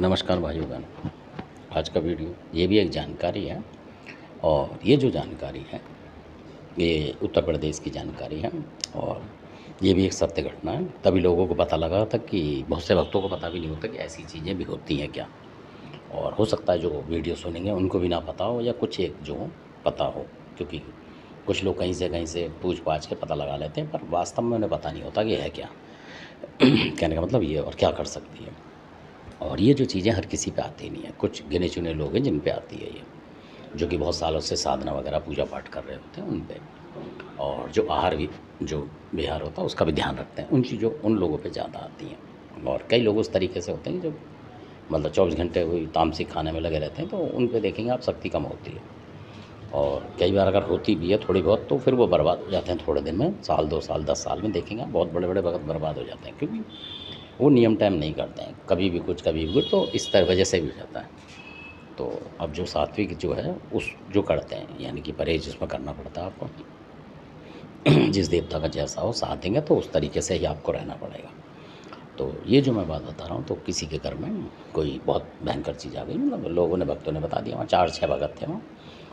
नमस्कार भाइयों बहन। आज का वीडियो ये भी एक जानकारी है और ये जो जानकारी है ये उत्तर प्रदेश की जानकारी है और ये भी एक सत्य घटना है। तभी लोगों को पता लगा था कि बहुत से भक्तों को पता भी नहीं होता कि ऐसी चीज़ें भी होती हैं क्या। और हो सकता है जो वीडियो सुनेंगे उनको भी ना पता हो या कुछ एक जो पता हो, क्योंकि कुछ लोग कहीं से पूछ पाछ के पता लगा लेते हैं पर वास्तव में उन्हें पता नहीं होता कि है क्या। कहने का मतलब ये और क्या कर सकती है। और ये जो चीज़ें हर किसी पे आती नहीं है, कुछ गिने चुने लोग हैं जिन पे आती है ये, जो कि बहुत सालों से साधना वगैरह पूजा पाठ कर रहे होते हैं उन पे, और जो आहार भी जो विहार होता है उसका भी ध्यान रखते हैं, उन चीज़ों उन लोगों पे ज़्यादा आती हैं। और कई लोग उस तरीके से होते हैं जो मतलब 24 घंटे वही तामसिक खाने में लगे रहते हैं, तो उन पे देखेंगे आप शक्ति कम होती है। और कई बार अगर होती भी है थोड़ी बहुत तो फिर वो बर्बाद हो जाते हैं थोड़े दिन में, साल 2 साल 10 साल में देखेंगे आप बहुत बड़े बड़े भगत बर्बाद हो जाते हैं, क्योंकि वो नियम टाइम नहीं करते हैं, कभी भी कुछ तो इस तरह वजह से भी हो जाता है। तो अब जो सात्विक जो है उस जो करते हैं यानी कि परहेज उसमें करना पड़ता है आपको। जिस देवता का जैसा हो साथ देंगे तो उस तरीके से ही आपको रहना पड़ेगा। तो ये जो मैं बात बता रहा हूँ, तो किसी के घर में कोई बहुत भयंकर चीज़ आ गई, मतलब लोगों ने भक्तों ने बता दिया, वहाँ 4-6 भगत थे वहाँ,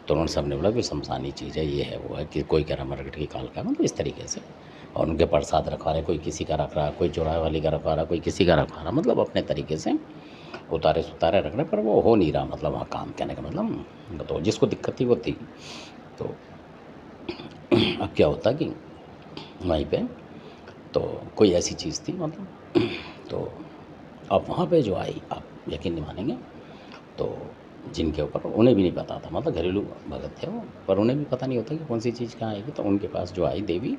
तो उन्होंने सबने बोला कि शमशानी चीज़ है, ये है वो है, कि कोई कह रहा मरकट की काल का, मतलब इस तरीके से। और उनके प्रसाद रखवा रहे, कोई किसी का रख रहा, कोई चौराहे वाली का रखवा रहा, कोई किसी का रखवा रहा, मतलब अपने तरीके से उतारे सुतारे रख रहे, पर वो हो नहीं रहा, मतलब वहाँ काम। कहने का मतलब तो जिसको दिक्कत थी वो थी। तो अब क्या होता कि वहीं पे तो कोई ऐसी चीज़ थी, मतलब तो अब वहाँ पे जो आई, आप यकीन नहीं मानेंगे, तो जिनके ऊपर उन्हें भी नहीं पता था, मतलब घरेलू भगत थे वो, पर उन्हें भी पता नहीं होता कि कौन सी चीज़ कहाँ आएगी। तो उनके पास जो आई देवी,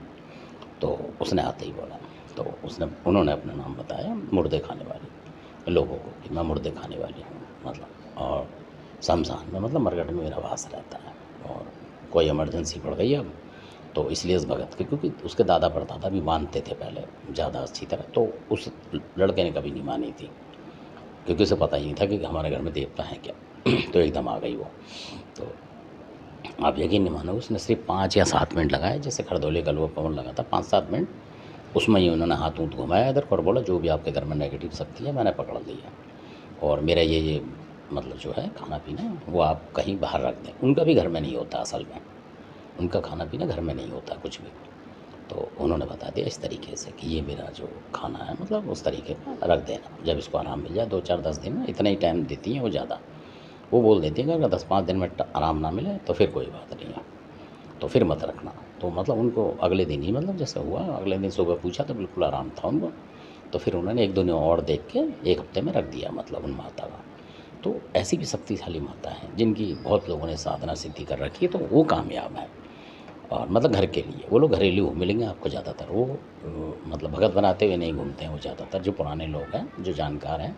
तो उसने आते ही बोला, तो उन्होंने अपना नाम बताया, मुर्दे खाने वाली लोगों को, कि मैं मुर्दे खाने वाली हूँ, मतलब। और शमशान में मतलब मरघट में मेरा वास रहता है, और कोई इमरजेंसी पड़ गई अब, तो इसलिए इस भगत के, क्योंकि उसके दादा परदादा भी मानते थे पहले ज़्यादा अच्छी तरह, तो उस लड़के ने कभी नहीं मानी थी, क्योंकि उसे पता ही नहीं था कि हमारे घर में देवता है क्या। तो एकदम आ गई वो। तो आप यकीन नहीं मानोगे, उसने सिर्फ 5 या 7 मिनट लगाए, जैसे खरदौली का लोग पवन लगा था, 5-7 मिनट उसमें ही उन्होंने हाथ ऊँट घुमाया इधर और बोला जो भी आपके घर में नेगेटिव शक्ति है मैंने पकड़ लिया, और मेरा ये मतलब जो है खाना पीना वो आप कहीं बाहर रख दें। उनका भी घर में नहीं होता असल में, उनका खाना पीना घर में नहीं होता कुछ भी। तो उन्होंने बता दिया इस तरीके से कि ये मेरा जो खाना है, मतलब उस तरीके का रख देना, जब इसको आराम मिल जाए 2-4-10 दिन में, इतना ही टाइम देती हैं वो ज़्यादा। वो बोल देती हैं कि अगर 10-5 दिन में आराम ना मिले तो फिर कोई बात नहीं है, तो फिर मत रखना। तो मतलब उनको अगले दिन ही, मतलब जैसे हुआ अगले दिन सुबह पूछा तो बिल्कुल आराम था उनको। तो फिर उन्होंने 1-2 दिन और देख के 1 हफ्ते में रख दिया, मतलब उन माता का। तो ऐसी भी शक्तिशाली माता हैं जिनकी बहुत लोगों ने साधना सिद्धि कर रखी है, तो वो कामयाब है। और मतलब घर के लिए वो लोग घरेलू मिलेंगे आपको ज़्यादातर, वो मतलब भगत बनाते हुए नहीं घूमते हैं वो ज़्यादातर, जो पुराने लोग हैं जो जानकार हैं,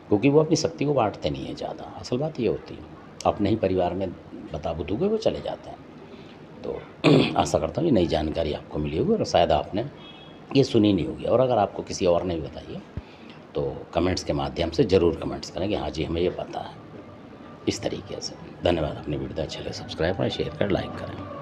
क्योंकि वो अपनी शक्ति को बांटते नहीं हैं ज़्यादा। असल बात ये होती है, अपने ही परिवार में बता बुतूगे वो चले जाते हैं। तो आशा करता हूँ ये नई जानकारी आपको मिली होगी और शायद आपने ये सुनी नहीं होगी, और अगर आपको किसी और ने भी बताई है तो कमेंट्स के माध्यम से ज़रूर कमेंट्स करें कि हाँ जी हमें ये पता है, इस तरीके से। धन्यवाद। अपनी वीडियो अच्छे लगे सब्सक्राइब करें, शेयर करें, लाइक करें।